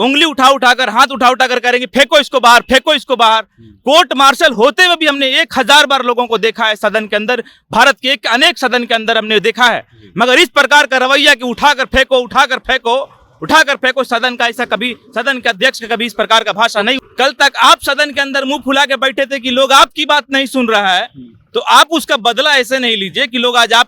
उंगली उठा उठाकर, हाथ उठा उठाकर करेंगे फेंको इसको बाहर, फेंको इसको बाहर। कोर्ट मार्शल होते हुए भी हमने 1000 बार लोगों को देखा है सदन के अंदर, भारत के अनेक सदन के अंदर हमने देखा है। मगर इस प्रकार का रवैया कि उठाकर फेंको, उठाकर फेंको, उठाकर फेंको, सदन का ऐसा कभी, सदन के अध्यक्ष का कभी इस प्रकार का भाषा नहीं। कल तक आप सदन के अंदर मुंह फुला के बैठे थे कि लोग आपकी बात नहीं सुन रहा है, तो आप उसका बदला ऐसे नहीं लीजिए कि लोग आज आप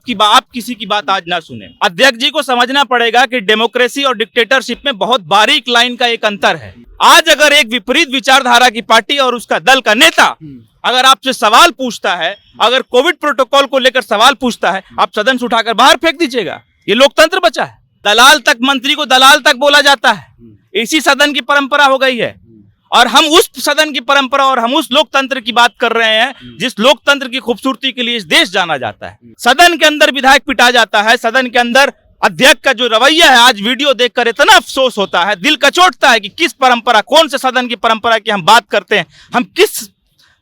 किसी की बात आज ना सुने। अध्यक्ष जी को समझना पड़ेगा कि डेमोक्रेसी और डिक्टेटरशिप में बहुत बारीक लाइन का एक अंतर है। आज अगर एक विपरीत विचारधारा की पार्टी और उसका दल का नेता अगर आपसे सवाल पूछता है, अगर कोविड प्रोटोकॉल को लेकर सवाल पूछता है, आप सदन से उठाकर बाहर फेंक दीजिएगा। ये लोकतंत्र बचा है? दलाल तक, मंत्री को दलाल तक बोला जाता है। इसी सदन की परंपरा हो गई है और हम उस सदन की परंपरा और हम उस लोकतंत्र की बात कर रहे हैं जिस लोकतंत्र की खूबसूरती के लिए इस देश जाना जाता है। सदन के अंदर विधायक पिटा जाता है, सदन के अंदर अध्यक्ष का जो रवैया है, आज वीडियो देखकर इतना अफसोस होता है, दिल कचोटता है कि किस परंपरा, कौन से सदन की परंपरा की हम बात करते हैं, हम किस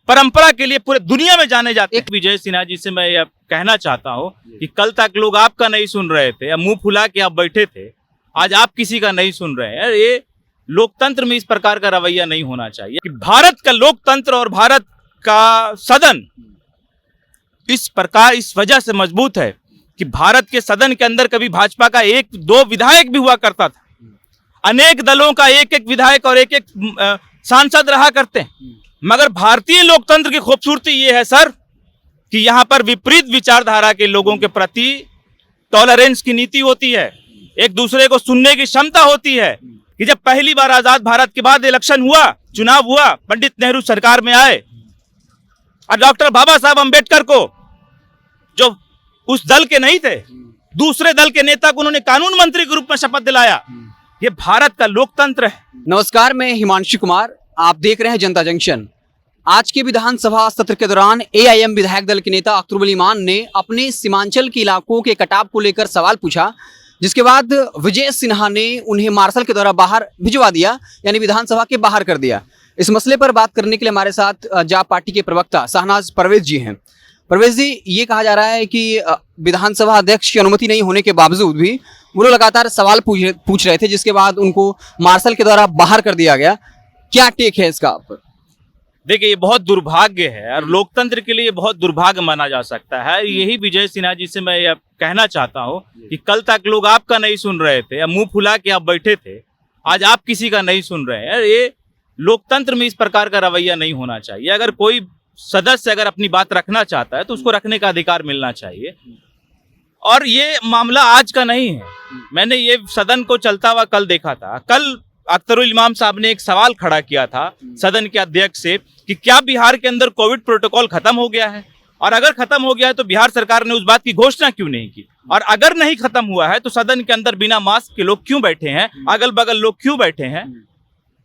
परंपरा के लिए पूरे दुनिया में जाने जाते हैं। विजय सिन्हा जी से मैं यह कहना चाहता हूं कि कल तक लोग आपका नहीं सुन रहे थे या मुंह फुला के आप बैठे थे, आज आप किसी का नहीं सुन रहे हैं। ये लोकतंत्र में इस प्रकार का रवैया नहीं होना चाहिए कि भारत का लोकतंत्र और भारत का सदन इस प्रकार, इस वजह से मजबूत है कि भारत के सदन के अंदर कभी भाजपा का 1-2 विधायक भी हुआ करता था, अनेक दलों का 1-1 विधायक और 1-1 सांसद रहा करते हैं। मगर भारतीय लोकतंत्र की खूबसूरती ये है सर कि यहाँ पर विपरीत विचारधारा के लोगों के प्रति टॉलरेंस की नीति होती है, एक दूसरे को सुनने की क्षमता होती है। कि जब पहली बार आजाद भारत के बाद इलेक्शन हुआ, चुनाव हुआ, पंडित नेहरू सरकार में आए और डॉक्टर बाबा साहब अंबेडकर को, जो उस दल के नहीं थे, दूसरे दल के नेता को उन्होंने कानून मंत्री के रूप में शपथ दिलाया। ये भारत का लोकतंत्र है। नमस्कार, मैं हिमांशु कुमार, आप देख रहे हैं जनता जंक्शन। आज के विधानसभा सत्र के दौरान एआईएम विधायक दल के नेता अख्तर उल इमान ने अपने सीमांचल के इलाकों के कटाव को लेकर सवाल पूछा, जिसके बाद विजय सिन्हा ने उन्हें मार्शल के द्वारा बाहर भिजवा दिया, यानी विधानसभा के बाहर कर दिया। इस मसले पर बात करने के लिए हमारे साथ जाप पार्टी के प्रवक्ता शाहनाज परवेज जी हैं। परवेज जी, ये कहा जा रहा है कि विधानसभा अध्यक्ष की अनुमति नहीं होने के बावजूद भी वो लोग लगातार सवाल पूछ रहे थे, जिसके बाद उनको मार्शल के द्वारा बाहर कर दिया गया। क्या टेक है इसका आप पर? देखिए, ये बहुत दुर्भाग्य है और लोकतंत्र के लिए बहुत दुर्भाग्य माना जा सकता है। यही विजय सिन्हा जी से मैं यह कहना चाहता हूं कि कल तक लोग आपका नहीं सुन रहे थे या मुंह फुला के आप बैठे थे, आज आप किसी का नहीं सुन रहे हैं। ये लोकतंत्र में इस प्रकार का रवैया नहीं होना चाहिए। अगर कोई सदस्य अगर अपनी बात रखना चाहता है तो उसको रखने का अधिकार मिलना चाहिए। और ये मामला आज का नहीं है, मैंने ये सदन को चलता हुआ कल देखा था। कल अख्तर उल इमाम साहब ने एक सवाल खड़ा किया था सदन के अध्यक्ष से कि क्या बिहार के अंदर कोविड प्रोटोकॉल खत्म हो गया है, और अगर खत्म हो गया है तो बिहार सरकार ने उस बात की घोषणा क्यों नहीं की, और अगर नहीं खत्म हुआ है तो सदन के अंदर बिना मास्क के लोग क्यों बैठे हैं, अगल बगल लोग क्यों बैठे हैं।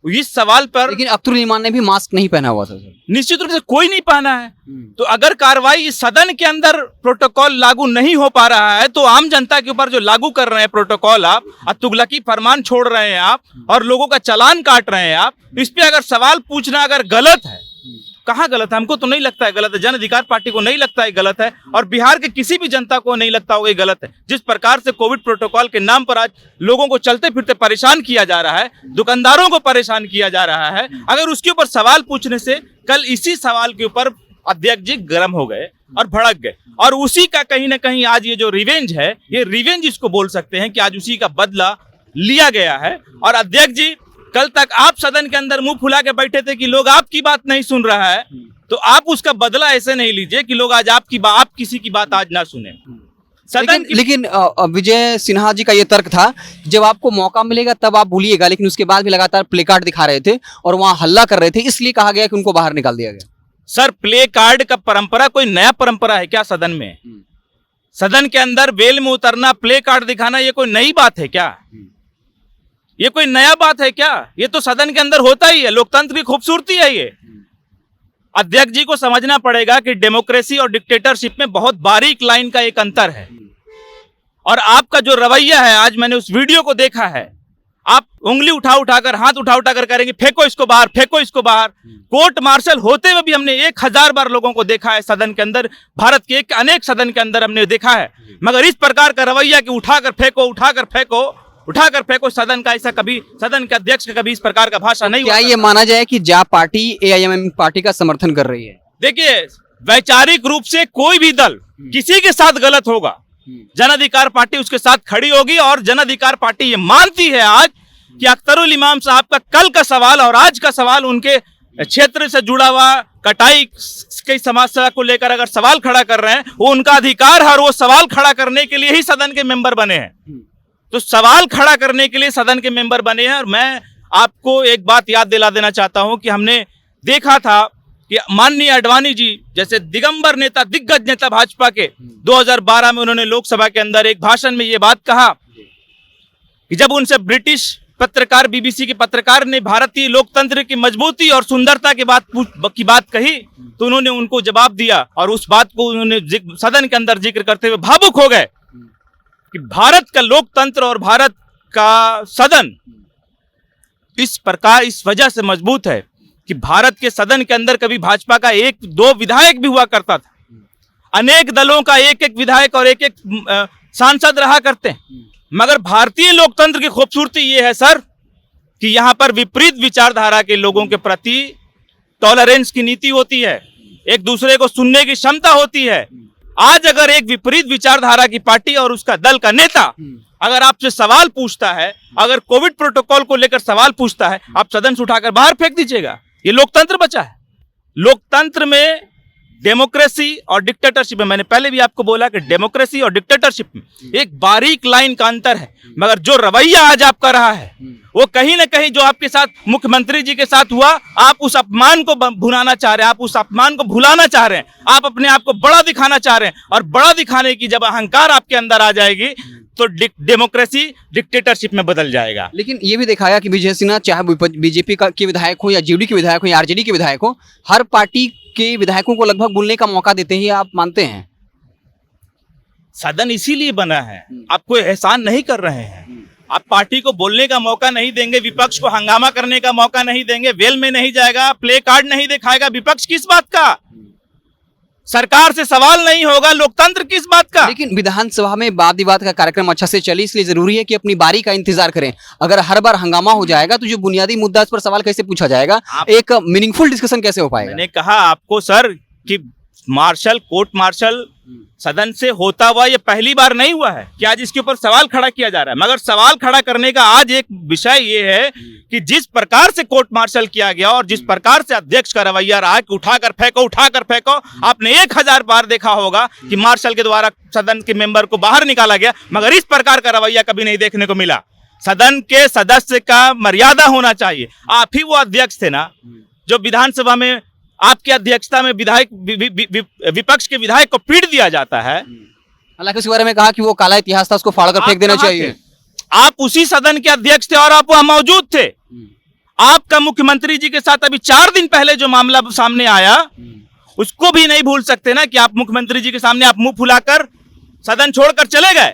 इस सवाल पर लेकिन अख्तर उल इमान ने भी मास्क नहीं पहना हुआ था सर। निश्चित रूप से कोई नहीं पहना है। तो अगर कार्रवाई इस सदन के अंदर प्रोटोकॉल लागू नहीं हो पा रहा है तो आम जनता के ऊपर जो लागू कर रहे हैं प्रोटोकॉल आप, तुगलकी फरमान छोड़ रहे हैं आप और लोगों का चालान काट रहे हैं आप, इस पे अगर सवाल पूछना अगर गलत है, कहाँ गलत है? हमको तो नहीं लगता है गलत है, जन अधिकार पार्टी को नहीं लगता है गलत है, और बिहार के किसी भी जनता को नहीं लगता होगा गलत है। जिस प्रकार से कोविड प्रोटोकॉल के नाम पर आज लोगों को चलते फिरते परेशान किया जा रहा है, दुकानदारों को परेशान किया जा रहा है, अगर उसके ऊपर सवाल पूछने से कल इसी सवाल के ऊपर अध्यक्ष जी गर्म हो गए और भड़क गए, और उसी का कहीं ना कहीं आज ये जो रिवेंज है, ये रिवेंज इसको बोल सकते हैं कि आज उसी का बदला लिया गया है। और अध्यक्ष जी, कल तक आप सदन के अंदर मुंह फुला के बैठे थे कि लोग आपकी बात नहीं सुन रहा है, तो आप उसका बदला ऐसे नहीं लीजिए कि लोग आज आप किसी की बात आज ना सुने। लेकिन विजय सिन्हा जी का ये तर्क था, जब आपको मौका मिलेगा तब आप भूलिएगा, लेकिन उसके बाद भी लगातार प्ले कार्ड दिखा रहे थे और वहां हल्ला कर रहे थे, इसलिए कहा गया कि उनको बाहर निकाल दिया गया। सर, प्ले कार्ड का परंपरा कोई नया परंपरा है क्या सदन में? सदन के अंदर बेल में उतरना, प्ले कार्ड दिखाना, ये कोई नई बात है क्या? ये कोई नया बात है क्या? ये तो सदन के अंदर होता ही है, लोकतंत्र की खूबसूरती है ये। अध्यक्ष जी को समझना पड़ेगा कि डेमोक्रेसी और डिक्टेटरशिप में बहुत बारीक लाइन का एक अंतर है। और आपका जो रवैया है, आज मैंने उस वीडियो को देखा है, आप उंगली उठा उठाकर, हाथ उठा उठाकर करेंगे फेंको इसको बाहर, फेंको इसको बाहर। कोर्ट मार्शल होते हुए भी हमने 1000 बार लोगों को देखा है सदन के अंदर, भारत के अनेक सदन के अंदर हमने देखा है। मगर इस प्रकार का रवैया कि उठाकर फेंको, उठाकर फेंको, उठाकर फेंको सदन का। ऐसा कभी सदन के अध्यक्ष का कभी इस प्रकार का भाषा नहीं क्या हुआ ये माना जाए कि जाप पार्टी एआईएमएम पार्टी का समर्थन कर रही है? देखिए, वैचारिक रूप से कोई भी दल किसी के साथ गलत होगा, जन अधिकार पार्टी उसके साथ खड़ी होगी। और जन अधिकार पार्टी ये मानती है आज कि अख्तरुल इमाम साहब का कल का सवाल और आज का सवाल, उनके क्षेत्र से जुड़ा हुआ कटाई की समस्या को लेकर अगर सवाल खड़ा कर रहे हैं, वो उनका अधिकार है और वो सवाल खड़ा करने के लिए ही सदन के मेंबर बने हैं। तो सवाल खड़ा करने के लिए सदन के मेंबर बने हैं। और मैं आपको एक बात याद दिला देना चाहता हूं कि हमने देखा था कि माननीय आडवाणी जी जैसे दिगंबर नेता, दिग्गज नेता भाजपा के, 2012 में उन्होंने लोकसभा के अंदर एक भाषण में ये बात कहा कि जब उनसे ब्रिटिश पत्रकार, बीबीसी के पत्रकार ने भारतीय लोकतंत्र की मजबूती और सुंदरता की बात कही, तो उन्होंने उनको जवाब दिया और उस बात को उन्होंने सदन के अंदर जिक्र करते हुए भावुक हो गए कि भारत का लोकतंत्र और भारत का सदन इस प्रकार इस वजह से मजबूत है कि भारत के सदन के अंदर कभी भाजपा का 1-2 विधायक भी हुआ करता था, अनेक दलों का 1-1 विधायक और 1-1 सांसद रहा करते हैं। मगर भारतीय लोकतंत्र की खूबसूरती ये है सर कि यहाँ पर विपरीत विचारधारा के लोगों के प्रति टॉलरेंस की नीति होती है, एक दूसरे को सुनने की क्षमता होती है। आज अगर एक विपरीत विचारधारा की पार्टी और उसका दल का नेता अगर आपसे सवाल पूछता है, अगर कोविड प्रोटोकॉल को लेकर सवाल पूछता है, आप सदन से उठाकर बाहर फेंक दीजिएगा। ये लोकतंत्र बचा है। लोकतंत्र में डेमोक्रेसी और डिक्टेटरशिप में, मैंने पहले भी आपको बोला कि डेमोक्रेसी और डिक्टेटरशिप में एक बारीक लाइन का अंतर है। मगर जो रवैया आज आपका रहा है वो कहीं ना कहीं जो आपके साथ मुख्यमंत्री जी के साथ हुआ, आप उस अपमान को भुलाना चाह रहे हैं, आप उस अपमान को भुलाना चाह रहे हैं, आप अपने आप को बड़ा दिखाना चाह रहे हैं। और बड़ा दिखाने की जब अहंकार आपके अंदर आ जाएगी तो डेमोक्रेसी डिक्टेटरशिप में बदल जाएगा। लेकिन ये भी देखा गया कि विजय सिन्हा चाहे बीजेपी के विधायक हो या जेडी के विधायक हो या आरजेडी के विधायक हो, हर पार्टी के विधायकों को लगभग बोलने का मौका देते हैं। आप मानते हैं? सदन इसीलिए बना है, आप कोई एहसान नहीं कर रहे हैं। आप पार्टी को बोलने का मौका नहीं देंगे, विपक्ष को हंगामा करने का मौका नहीं देंगे, वेल में नहीं जाएगा, प्ले कार्ड नहीं दिखाएगा, विपक्ष किस बात का? सरकार से सवाल नहीं होगा, लोकतंत्र किस बात का? लेकिन विधानसभा में वाद विवाद का कार्यक्रम अच्छा से चले, इसलिए जरूरी है कि अपनी बारी का इंतजार करें। अगर हर बार हंगामा हो जाएगा तो जो बुनियादी मुद्दा इस पर सवाल कैसे पूछा जाएगा, एक मीनिंगफुल डिस्कशन कैसे हो पाएगा? मैंने कहा आपको सर कि कोर्ट मार्शल सदन से होता हुआ ये पहली बार नहीं हुआ है कि आज इसके ऊपर सवाल खड़ा किया जा रहा है। मगर सवाल खड़ा करने का आज एक विषय ये है कि जिस प्रकार से कोर्ट मार्शल किया गया और जिस प्रकार से अध्यक्ष का रवैया रहा कि उठाकर फेंको, आपने 1000 बार देखा होगा कि मार्शल के द्वारा सदन के मेंबर को बाहर निकाला गया, मगर इस प्रकार का रवैया कभी नहीं देखने को मिला। सदन के सदस्य का मर्यादा होना चाहिए। आप ही वो अध्यक्ष थे ना जो विधानसभा में आपकी अध्यक्षता में विधायक विपक्ष के विधायक को पीट दिया जाता है। हालांकि उसके बारे में कहा कि वो काला इतिहास था, उसको फाड़कर फेंक देना चाहिए। आप उसी सदन के अध्यक्ष थे और आप वहां मौजूद थे। आपका मुख्यमंत्री जी के साथ अभी 4 दिन पहले जो मामला सामने आया उसको भी नहीं भूल सकते ना कि आप मुख्यमंत्री जी के सामने आप मुंह फुलाकर सदन छोड़कर चले गए।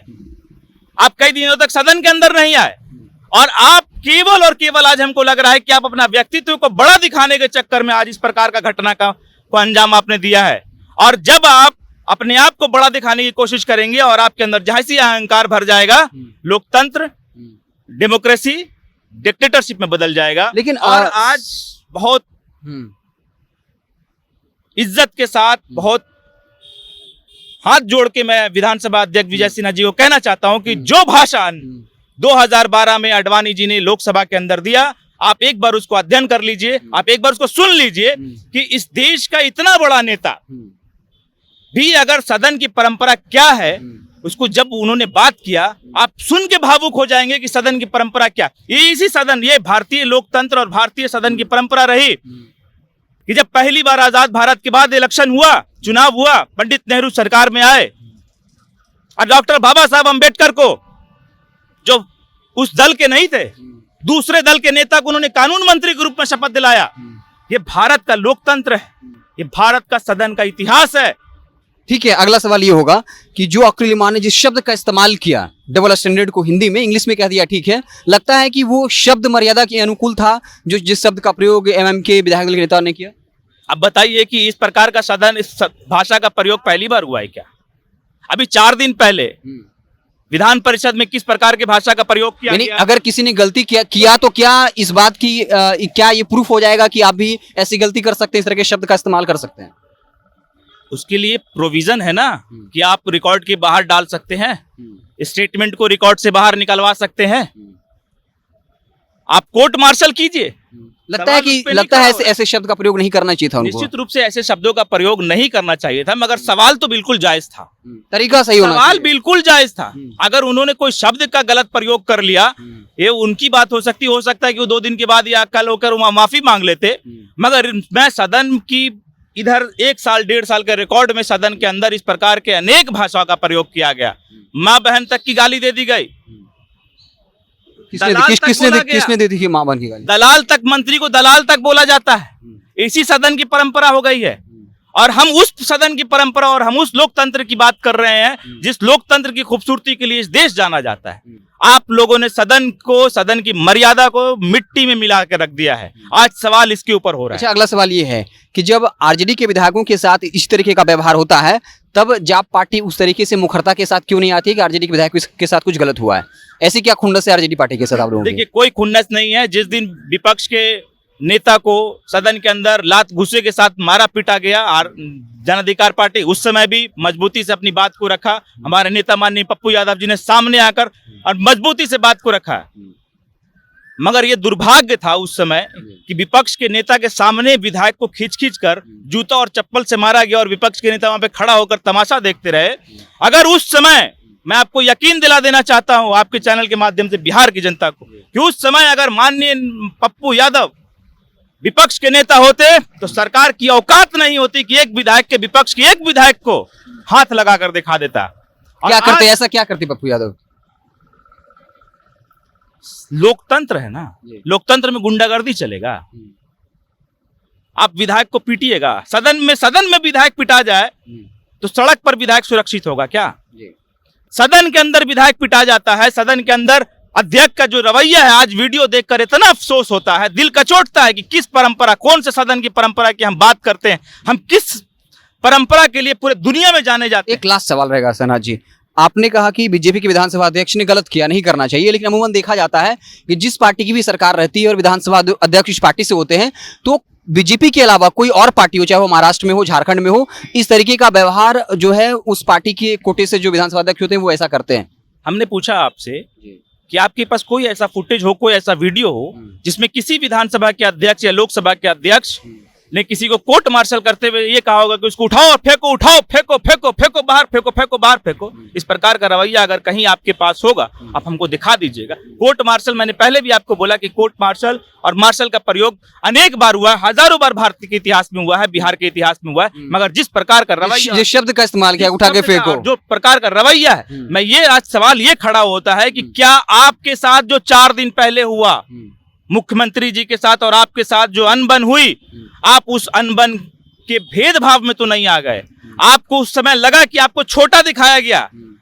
आप कई दिनों तक सदन के अंदर नहीं आए और आप केवल और केवल आज हमको लग रहा है कि आप अपना व्यक्तित्व को बड़ा दिखाने के चक्कर में आज इस प्रकार का घटना को अंजाम आपने दिया है। और जब आप अपने आप को बड़ा दिखाने की कोशिश करेंगे और आपके अंदर जैसे ही अहंकार भर जाएगा, लोकतंत्र डेमोक्रेसी डिक्टेटरशिप में बदल जाएगा। लेकिन और आज बहुत इज्जत के साथ, बहुत हाथ जोड़ के मैं विधानसभा अध्यक्ष विजय सिन्हा जी को कहना चाहता हूं कि जो भाषण 2012 में आडवाणी जी ने लोकसभा के अंदर दिया, आप एक बार उसको अध्ययन कर लीजिए, आप एक बार उसको सुन लीजिए कि इस देश का इतना बड़ा नेता भी अगर सदन की परंपरा क्या है उसको जब उन्होंने बात किया, आप सुन के भावुक हो जाएंगे कि सदन की परंपरा क्या। ये इसी सदन, ये भारतीय लोकतंत्र और भारतीय सदन की परंपरा रही कि जब पहली बार आजाद भारत के बाद इलेक्शन हुआ, चुनाव हुआ, पंडित नेहरू सरकार में आए और डॉक्टर बाबा साहब अंबेडकर को, जो उस दल के नहीं थे, दूसरे दल के नेता को उन्होंने कानून मंत्री के रूप में शपथ दिलाया। ये भारत का लोकतंत्र है, ये भारत का सदन का इतिहास है। ठीक है, अगला सवाल ये होगा कि जो अख्तरुल इमान ने जिस शब्द का इस्तेमाल किया, डबल स्टैंडर्ड को हिंदी में इंग्लिश में कह दिया, ठीक है, लगता है कि वो शब्द मर्यादा के अनुकूल था जो जिस शब्द का प्रयोग एमएम के विधायक दल के नेता ने किया? अब बताइए कि इस प्रकार का सदन, इस भाषा का प्रयोग पहली बार हुआ है क्या? अभी 4 दिन पहले विधान परिषद में किस प्रकार की भाषा का प्रयोग किया यानी गया। अगर किसी ने गलती किया तो क्या इस बात की क्या ये प्रूफ हो जाएगा कि आप भी ऐसी गलती कर सकते हैं, इस तरह के शब्द का इस्तेमाल कर सकते हैं? उसके लिए प्रोविजन है ना कि आप रिकॉर्ड के बाहर डाल सकते हैं, स्टेटमेंट को रिकॉर्ड से बाहर निकलवा सकते हैं, आप कोर्ट मार्शल कीजिए। लगता है कि ऐसे शब्द का प्रयोग नहीं करना चाहिए था उनको। निश्चित रूप से ऐसे शब्दों का प्रयोग नहीं करना चाहिए था, मगर सवाल तो बिल्कुल जायज था, तरीका सही होना सवाल चाहिए। बिल्कुल जायज था। अगर उन्होंने कोई शब्द का गलत प्रयोग कर लिया, ये उनकी बात हो सकता है कि वो 2 दिन के बाद या कल होकर माफी मांग लेते, मगर मैं सदन की इधर 1 साल 1.5 साल के रिकॉर्ड में सदन के अंदर इस प्रकार के अनेक भाषाओं का प्रयोग किया गया। माँ बहन तक की गाली दे दी गई, किसने दे दी कि मां बन की गाली? दलाल तक, मंत्री को दलाल तक बोला जाता है। इसी सदन की परंपरा हो गई है, और हम उस सदन की परंपरा और हम उस लोकतंत्र की बात कर रहे हैं जिस लोकतंत्र की खूबसूरती के लिए इस देश जाना जाता है। आप लोगों ने सदन की मर्यादा को मिट्टी में मिला के रख दिया है। आज सवाल इसके ऊपर हो रहा है। अच्छा, अगला सवाल ये है कि जब आरजेडी के विधायकों के साथ इस तरीके का व्यवहार होता है, तब जाप पार्टी उस तरीके से मुखरता के साथ क्यों नहीं आती है कि आरजेडी के विधायकों के साथ कुछ गलत हुआ है? ऐसी क्या खुन्नस है आरजेडी पार्टी के साथ आप लोगों की? देखिए, कोई खुन्नस नहीं है। जिस दिन विपक्ष के नेता को सदन के अंदर लात घुसे के साथ मारा पीटा गया, और जन अधिकार पार्टी उस समय भी मजबूती से अपनी बात को रखा। हमारे नेता माननीय पप्पू यादव जी ने सामने आकर और मजबूती से बात को रखा। मगर ये दुर्भाग्य था उस समय कि विपक्ष के नेता के सामने विधायक को खींच कर जूता और चप्पल से मारा गया, और विपक्ष के नेता वहां पे खड़ा होकर तमाशा देखते रहे। अगर उस समय, मैं आपको यकीन दिला देना चाहता हूं आपके चैनल के माध्यम से बिहार की जनता को, कि उस समय अगर माननीय पप्पू यादव विपक्ष के नेता होते तो सरकार की औकात नहीं होती कि एक विधायक के, विपक्ष के एक विधायक को हाथ लगाकर दिखा देता। क्या करते, ऐसा क्या करते पप्पू यादव? लोकतंत्र है ना, लोकतंत्र में गुंडागर्दी चलेगा? आप विधायक को पीटिएगा, सदन में विधायक पिटा जाए तो सड़क पर विधायक सुरक्षित होगा क्या? सदन के अंदर विधायक पिटा जाता है, सदन के अंदर अध्यक्ष का जो रवैया है, आज वीडियो देखकर इतना अफसोस होता है, दिल कचोटता है कि किस परंपरा, कौन से सदन की परंपरा की हम बात करते हैं, हम किस परंपरा के लिए पूरे दुनिया में जाने जाते हैं। एक लास्ट सवाल रहेगा सना जी, आपने कहा कि बीजेपी के विधानसभा अध्यक्ष ने गलत किया, नहीं करना चाहिए, लेकिन अमूमन देखा जाता है कि जिस पार्टी की भी सरकार रहती है और विधानसभा अध्यक्ष इस पार्टी से होते हैं, तो बीजेपी के अलावा कोई और पार्टी हो, चाहे वो महाराष्ट्र में हो, झारखंड में हो, इस तरीके का व्यवहार जो है उस पार्टी के कोटे से जो विधानसभा अध्यक्ष होते हैं वो ऐसा करते हैं। हमने पूछा आपसे कि आपके पास कोई ऐसा फुटेज हो, कोई ऐसा वीडियो हो जिसमें किसी विधानसभा के अध्यक्ष या लोकसभा के अध्यक्ष ने किसी को कोर्ट मार्शल करते हुए ये कहा होगा कि उसको उठाओ और फेंको, उठाओ फेंको, फेंको फेंको बाहर, फेंको फेंको बाहर फेंको। इस प्रकार का रवैया अगर कहीं आपके पास होगा, आप हमको दिखा दीजिएगा। कोर्ट मार्शल, मैंने पहले भी आपको बोला कि कोर्ट मार्शल और मार्शल का प्रयोग अनेक बार हुआ है, हजारों बार भारत के इतिहास में हुआ है, बिहार के इतिहास में हुआ है, मगर जिस प्रकार का रवैया, जिस शब्द का इस्तेमाल किया, उठा के फेंको, जो प्रकार का रवैया है, मैं ये आज सवाल ये खड़ा होता है कि क्या आपके साथ जो 4 दिन पहले हुआ मुख्यमंत्री जी के साथ और आपके साथ जो अनबन हुई, आप उस अनबन के भेदभाव में तो नहीं आ गए? आपको उस समय लगा कि आपको छोटा दिखाया गया,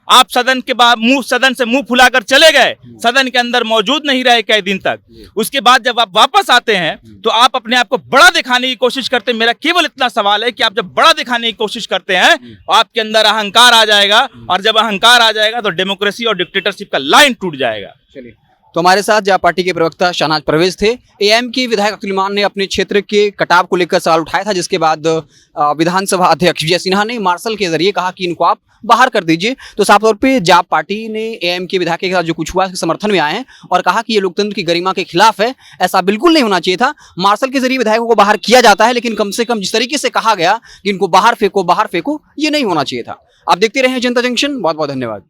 आप सदन के बाद सदन से मुंह फुलाकर चले गए, सदन के अंदर मौजूद नहीं रहे कई दिन तक। उसके बाद जब आप वापस आते हैं तो आप अपने आप को बड़ा दिखाने की कोशिश करते हैं। मेरा केवल इतना सवाल है कि आप जब बड़ा दिखाने की कोशिश करते हैं, आपके अंदर अहंकार आ जाएगा, और जब अहंकार आ जाएगा तो डेमोक्रेसी और डिक्टेटरशिप का लाइन टूट जाएगा। चलिए, तो हमारे साथ जहाँ पार्टी के प्रवक्ता शाहनवाज परवेज थे। एआईएम के विधायक अब्दुल ईमान ने अपने क्षेत्र के कटाव को लेकर सवाल उठाया था, जिसके बाद विधानसभा अध्यक्ष विजय सिन्हा ने मार्शल के जरिए कहा कि इनको आप बाहर कर दीजिए। तो साफ तौर पे जाप पार्टी ने एआईएम के विधायक के साथ जो कुछ हुआ उसके समर्थन में आए हैं और कहा कि ये लोकतंत्र की गरिमा के खिलाफ है, ऐसा बिल्कुल नहीं होना चाहिए था। मार्शल के जरिए विधायकों को बाहर किया जाता है, लेकिन कम से कम जिस तरीके से कहा गया कि इनको बाहर फेंको, ये नहीं होना चाहिए था। आप देखते रहे जनता जंक्शन। बहुत बहुत धन्यवाद।